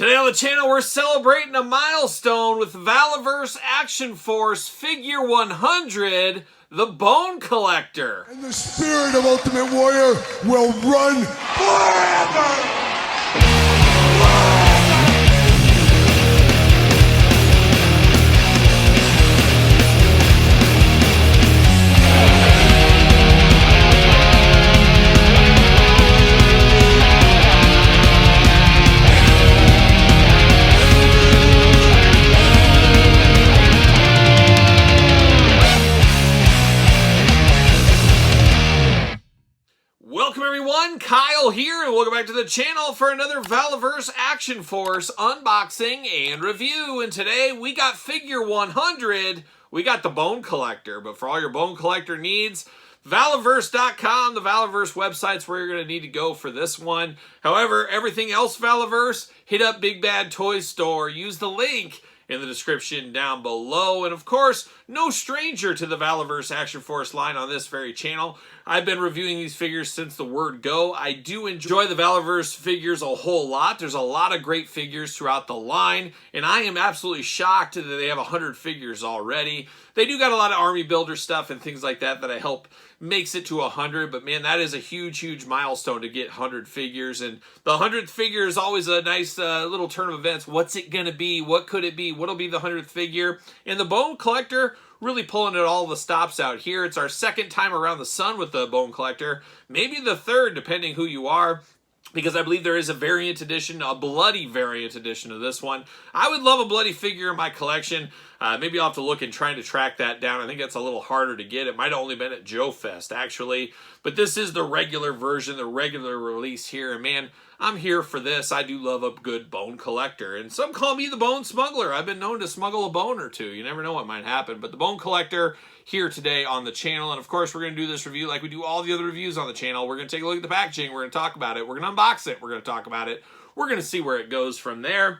Today on the channel, we're celebrating a milestone with Valaverse Action Force Figure 100, the Bone Collector. And the spirit of Ultimate Warrior will run forever! Welcome everyone, Kyle here, and welcome back to the channel for another Valaverse Action Force unboxing and review. And today we got Figure 100, we got the Bone Collector. But for all your Bone Collector needs, Valaverse.com, the Valaverse website's where you're going to need to go for this one. However, everything else Valaverse, hit up Big Bad Toy Store, use the link in the description down below. And of course, no stranger to the Valaverse Action Force line on this very channel. I've been reviewing these figures since the word go. I do enjoy the Valaverse figures a whole lot. There's a lot of great figures throughout the line, and I am absolutely shocked that they have 100 figures already. They do got a lot of army builder stuff and things like that that I hope makes it to 100, but man, that is a huge milestone to get 100 figures. And the 100th figure is always a nice little turn of events. What's it gonna be? What could it be? What'll be the 100th figure? And the Bone Collector really pulling it all the stops out here. It's our second time around the sun with the Bone Collector, maybe the third depending who you are, because I believe there is a variant edition, a bloody variant edition of this one. I would love a bloody figure in my collection. Maybe I'll have to look and trying to track that down. I think that's a little harder to get. It might have only been at Joe Fest, actually. But this is the regular version, the regular release here. And man, I'm here for this. I do love a good Bone Collector. And some call me the Bone Smuggler. I've been known to smuggle a bone or two. You never know what might happen. But the Bone Collector here today on the channel. And of course, we're going to do this review like we do all the other reviews on the channel. We're going to take a look at the packaging. We're going to talk about it. We're going to unbox it. We're going to talk about it. We're going to see where it goes from there.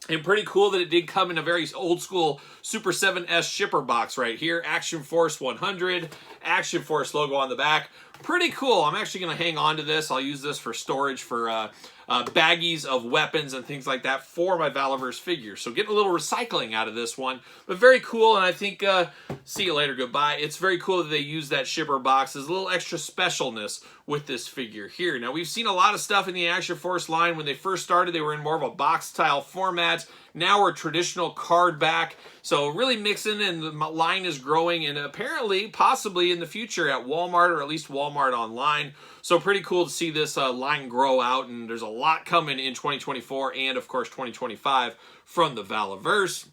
And pretty cool that it did come in a very old school Super 7S shipper box right here. Action Force 100, Action Force logo on the back. Pretty cool. I'm actually going to hang on to this. I'll use this for storage for baggies of weapons and things like that for my Valaverse figures. So getting a little recycling out of this one, but very cool. And I think, see you later, goodbye. It's very cool that they use that shipper box. There's a little extra specialness with this figure here. Now, we've seen a lot of stuff in the Action Force line. When they first started, they were in more of a box style format. Now we're traditional card back. So really mixing, and the line is growing, and apparently, possibly in the future at Walmart, or at least Walmart online. So pretty cool to see this line grow out, and there's a lot coming in 2024 and, of course, 2025 from the Valaverse.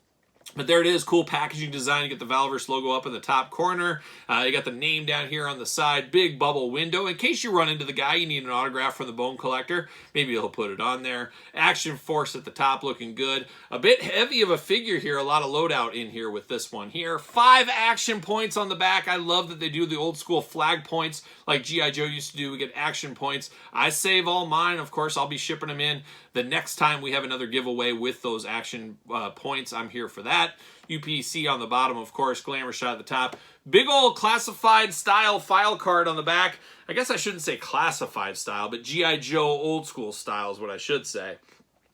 But there it is, cool packaging design. You get the Valaverse logo up in the top corner. You got the name down here on the side. Big bubble window. In case you run into the guy, you need an autograph from the Bone Collector. Maybe he'll put it on there. Action Force at the top, looking good. A bit heavy of a figure here. A lot of loadout in here with this one here. 5 action points on the back. I love that they do the old school flag points like G.I. Joe used to do. We get action points. I save all mine. Of course, I'll be shipping them in the next time we have another giveaway with those action points. I'm here for that. UPC on the bottom, of course. Glamour shot at the top. Big old classified style file card on the back. I guess I shouldn't say classified style, but G.I. Joe old school style is what I should say.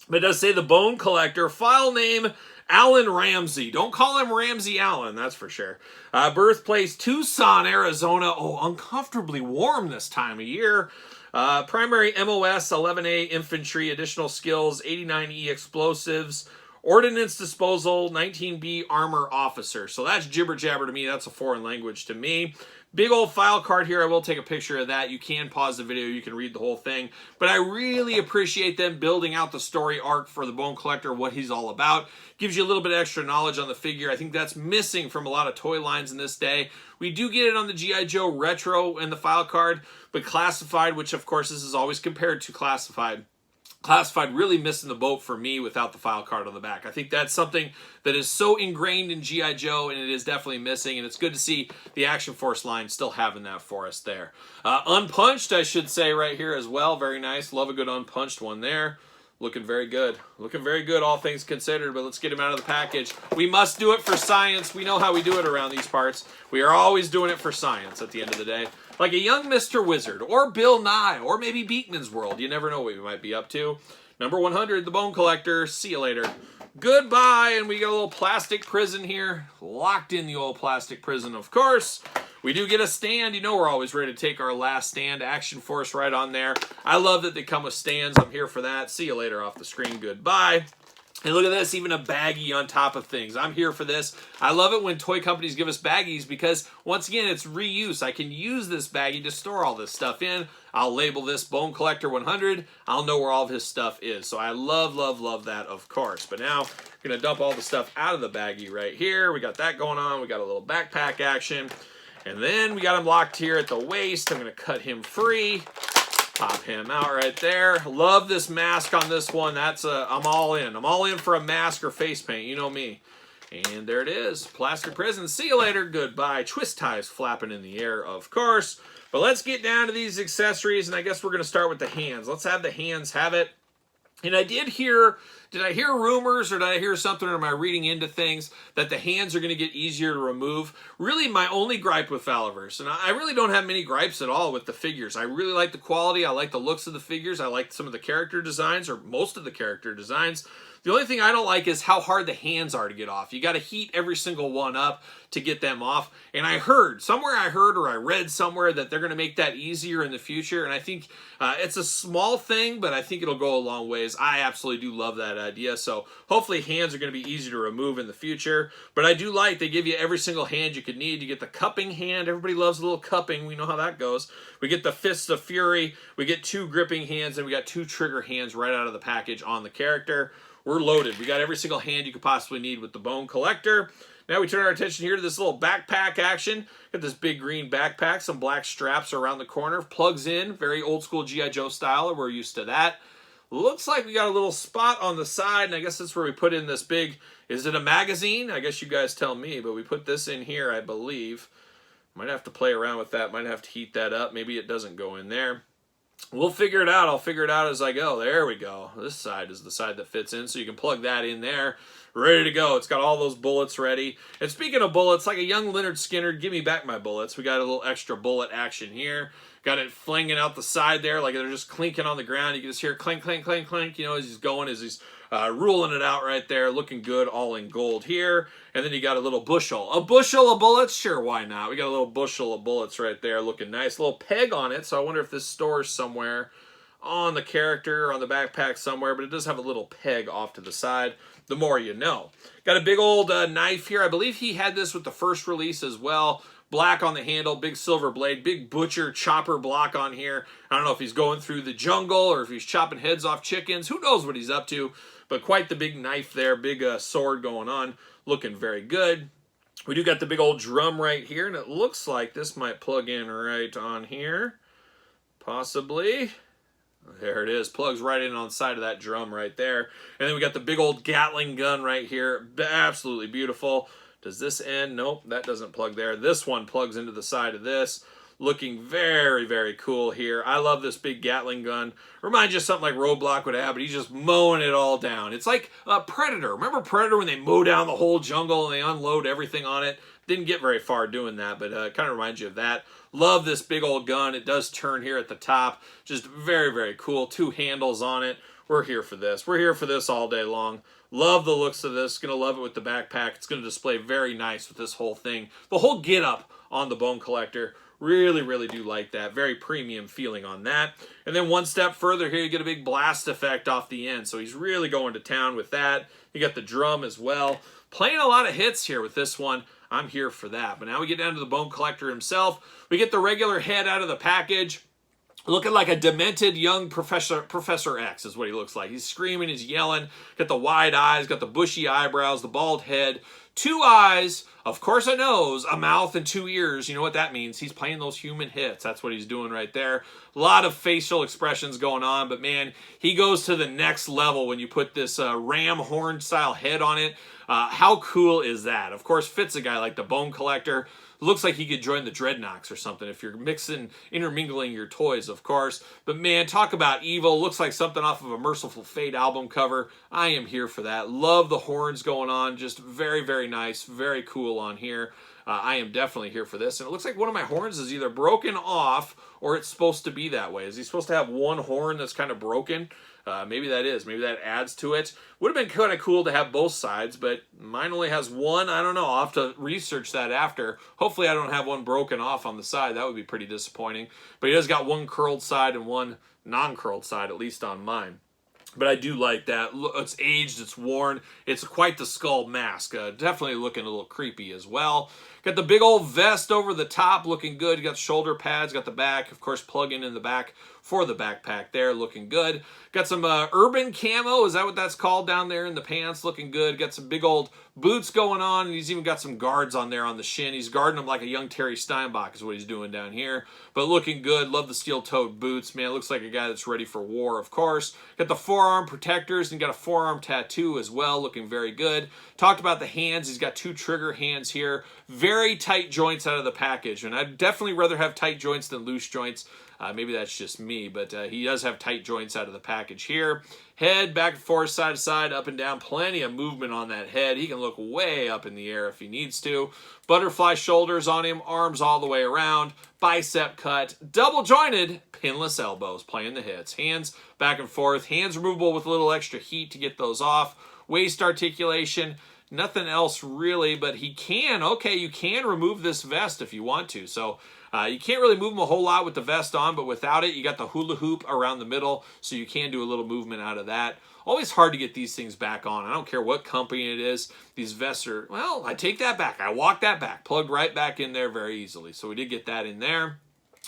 But it does say the Bone Collector. File name, Alan Ramsey. Don't call him Ramsey Allen, that's for sure. Birthplace, Tucson, Arizona. Oh, uncomfortably warm this time of year. Primary MOS, 11A Infantry, additional skills, 89E explosives, ordnance disposal, 19B armor officer. So that's jibber jabber to me. That's a foreign language to me. Big old file card here. I will take a picture of that. You can pause the video. You can read the whole thing. But I really appreciate them building out the story arc for the Bone Collector, what he's all about. Gives you a little bit of extra knowledge on the figure. I think that's missing from a lot of toy lines in this day. We do get it on the G.I. Joe Retro and the file card, but Classified, which of course this is always compared to Classified. Classified really missing the boat for me without the file card on the back. I think that's something that is so ingrained in G.I. Joe, and it is definitely missing, and it's good to see the Action Force line still having that for us there. Unpunched, I should say, right here as well. Very nice. Love a good unpunched one there. Looking very good. Looking very good, all things considered, but let's get him out of the package. We must do it for science. We know how we do it around these parts. We are always doing it for science at the end of the day. Like a young Mr. Wizard, or Bill Nye, or maybe Beekman's World. You never know what we might be up to. Number 100, the Bone Collector. See you later. Goodbye. And we got a little plastic prison here. Locked in the old plastic prison, of course. We do get a stand. You know we're always ready to take our last stand. Action Force right on there. I love that they come with stands. I'm here for that. See you later off the screen. Goodbye. And look at this, even a baggie on top of things. I'm here for this. I love it when toy companies give us baggies because, once again, it's reuse. I can use this baggie to store all this stuff in. I'll label this Bone Collector 100. I'll know where all of his stuff is. So I love, love, love that, of course. But now we're going to dump all the stuff out of the baggie right here. We got that going on. We got a little backpack action. And then we got him locked here at the waist. I'm going to cut him free. Pop him out right there. Love this mask on this one. That's I'm all in. I'm all in for a mask or face paint. You know me. And there it is. Plastic prison. See you later. Goodbye. Twist ties flapping in the air, of course. But let's get down to these accessories, and I guess we're going to start with the hands. Let's have the hands have it. And I did I hear rumors or did I hear something or am I reading into things that the hands are going to get easier to remove? Really, my only gripe with Valaverse, and I really don't have many gripes at all with the figures. I really like the quality. I like the looks of the figures. I like some of the character designs, or most of the character designs. The only thing I don't like is how hard the hands are to get off. You got to heat every single one up to get them off. And I heard or I read somewhere that they're going to make that easier in the future. And I think it's a small thing, but I think it'll go a long ways. I absolutely do love that idea. So hopefully hands are going to be easy to remove in the future. But I do like they give you every single hand you could need. You get the cupping hand. Everybody loves a little cupping. We know how that goes. We get the Fists of Fury. We get 2 gripping hands, and we got 2 trigger hands right out of the package on the character. We're loaded. We got every single hand you could possibly need with the Bone Collector. Now we turn our attention here to this little backpack action. Got this big green backpack, some black straps around the corner. Plugs in, very old school G.I. Joe style. We're used to that. Looks like we got a little spot on the side, and I guess that's where we put in this big, is it a magazine? I guess you guys tell me, but we put this in here, I believe. Might have to play around with that. Might have to heat that up. Maybe it doesn't go in there. We'll figure it out. I'll figure it out as I go. There we go. This side is the side that fits in, so you can plug that in there. Ready to go. It's got all those bullets ready. And speaking of bullets, like a young Leonard Skinner, give me back my bullets. We got a little extra bullet action here. Got it flinging out the side there, like they're just clinking on the ground. You can just hear clink, clink, clink, clink, you know, as he's going, as he's ruling it out right there. Looking good, all in gold here. And then you got a little bushel. A bushel of bullets? Sure, why not? We got a little bushel of bullets right there, looking nice. A little peg on it, so I wonder if this stores somewhere on the character, on the backpack somewhere, but it does have a little peg off to the side. The more you know. Got a big old knife here. I believe he had this with the first release as well. Black on the handle, big silver blade, big butcher chopper block on here. I don't know if he's going through the jungle or if he's chopping heads off chickens. Who knows what he's up to? But quite the big knife there, big sword going on. Looking very good. We do got the big old drum right here, and it looks like this might plug in right on here. Possibly. There it is. Plugs right in on the side of that drum right there. And then we got the big old Gatling gun right here. Absolutely beautiful. Does this end? Nope, that doesn't plug there. This one plugs into the side of this. Looking very, very cool here. I love this big Gatling gun. Reminds you of something like Roadblock would have, but he's just mowing it all down. It's like Predator. Remember Predator when they mow down the whole jungle and they unload everything on it? Didn't get very far doing that, but it kind of reminds you of that. Love this big old gun. It does turn here at the top. Just very, very cool. 2 handles on it. We're here for this. We're here for this all day long. Love the looks of this. Going to love it with the backpack. It's going to display very nice with this whole thing. The whole get-up on the Bone Collector. Really, really do like that. Very premium feeling on that. And then one step further here, you get a big blast effect off the end. So he's really going to town with that. You got the drum as well. Playing a lot of hits here with this one. I'm here for that. But now we get down to the Bone Collector himself. We get the regular head out of the package. Looking like a demented young Professor X is what he looks like. He's screaming, he's yelling, got the wide eyes, got the bushy eyebrows, the bald head, 2 eyes, of course a nose, a mouth, and 2 ears. You know what that means. He's playing those human hits. That's what he's doing right there. A lot of facial expressions going on, but man, he goes to the next level when you put this ram horn style head on it. How cool is that? Of course, fits a guy like the Bone Collector. Looks like he could join the Dreadnoks or something if you're intermingling your toys, of course. But man, talk about evil. Looks like something off of a Merciful Fate album cover. I am here for that. Love the horns going on. Just very, very nice. Very cool on here. I am definitely here for this. And it looks like one of my horns is either broken off or it's supposed to be that way. Is he supposed to have one horn that's kind of broken? Maybe that adds to it. Would have been kind of cool to have both sides, but mine only has one. I don't know. I'll have to research that after. Hopefully I don't have one broken off on the side. That would be pretty disappointing. But he does got one curled side and one non-curled side, at least on mine. But I do like that. It's aged, it's worn. It's quite the skull mask. Definitely looking a little creepy as well. Got the big old vest over the top, looking good. You got shoulder pads, got the back, of course, plug-in in the back for the backpack there, looking good. Got some urban camo, is that what that's called down there in the pants? Looking good. Got some big old boots going on, and he's even got some guards on there on the shin. He's guarding them like a young Terry Steinbach is what he's doing down here. But looking good. Love the steel-toed boots, man. Looks like a guy that's ready for war, of course. Got the forearm protectors, and got a forearm tattoo as well, looking very good. Talked about the hands. He's got 2 trigger hands here. Very tight joints out of the package, and I'd definitely rather have tight joints than loose joints. Maybe that's just me, but he does have tight joints out of the package here. Head back and forth, side to side, up and down. Plenty of movement on that head. He can look way up in the air if he needs to. Butterfly shoulders on him, arms all the way around. Bicep cut, double jointed, pinless elbows, playing the hits. Hands back and forth. Hands removable with a little extra heat to get those off. Waist articulation. Nothing else really, but he can. Okay, you can remove this vest if you want to. So you can't really move him a whole lot with the vest on, but without it, you got the hula hoop around the middle, so you can do a little movement out of that. Always hard to get these things back on. I don't care what company it is. These vests are, well, I take that back. I walk that back. Plugged right back in there very easily. So we did get that in there.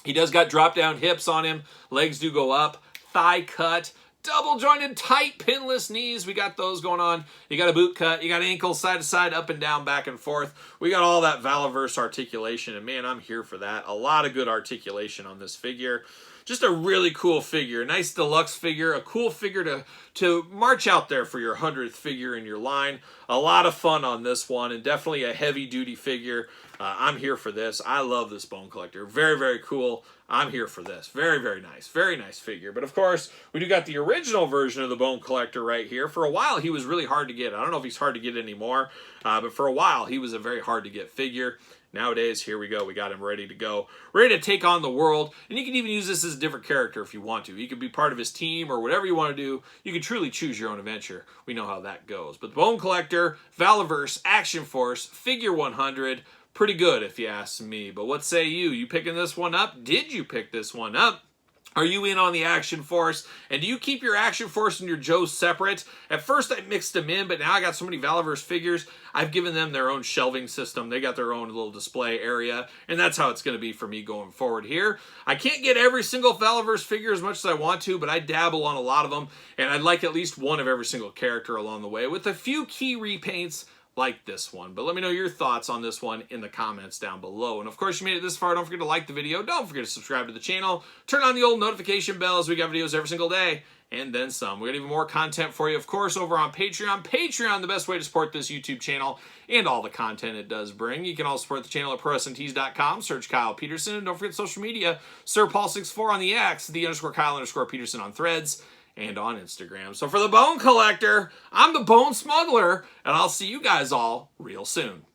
He does got drop-down hips on him. Legs do go up. Thigh cut. Double jointed, tight, pinless knees. We got those going on. You got a boot cut. You got ankles side to side, up and down, back and forth. We got all that Valaverse articulation, and man, I'm here for that. A lot of good articulation on this figure. Just a really cool figure. Nice deluxe figure. A cool figure to march out there for your 100th figure in your line. A lot of fun on this one, and definitely a heavy-duty figure. I'm here for this. I love this Bone Collector. Very, very cool. I'm here for this. Very, very nice. Very nice figure. But of course, we do got the original version of the Bone Collector right here. For a while, he was really hard to get. I don't know if he's hard to get anymore, but for a while, he was a very hard to get figure. Nowadays, here we go. We got him ready to go. Ready to take on the world. And you can even use this as a different character if you want to. You could be part of his team or whatever you want to do. You can truly choose your own adventure. We know how that goes. But the Bone Collector, Valaverse, Action Force, Figure 100... pretty good if you ask me, but what say you? You picking this one up? Did you pick this one up? Are you in on the Action Force? And do you keep your Action Force and your Joe separate? At first I mixed them in, but now I got so many Valaverse figures, I've given them their own shelving system. They got their own little display area, and that's how it's going to be for me going forward here. I can't get every single Valaverse figure as much as I want to, but I dabble on a lot of them, and I'd like at least one of every single character along the way, with a few key repaints like this one. But let me know your thoughts on this one in the comments down below. And of course, you made it this far. Don't forget to like the video. Don't forget to subscribe to the channel. Turn on the old notification bells. We got videos every single day and then some. We got even more content for you, of course, over on Patreon. Patreon, the best way to support this YouTube channel and all the content it does bring. You can also support the channel at ProWrestlingTees.com. Search Kyle Peterson. And don't forget social media. SirPaul64 on the X, _Kyle_Peterson on Threads, and on Instagram. So for the Bone Collector, I'm the Bone Smuggler, and I'll see you guys all real soon.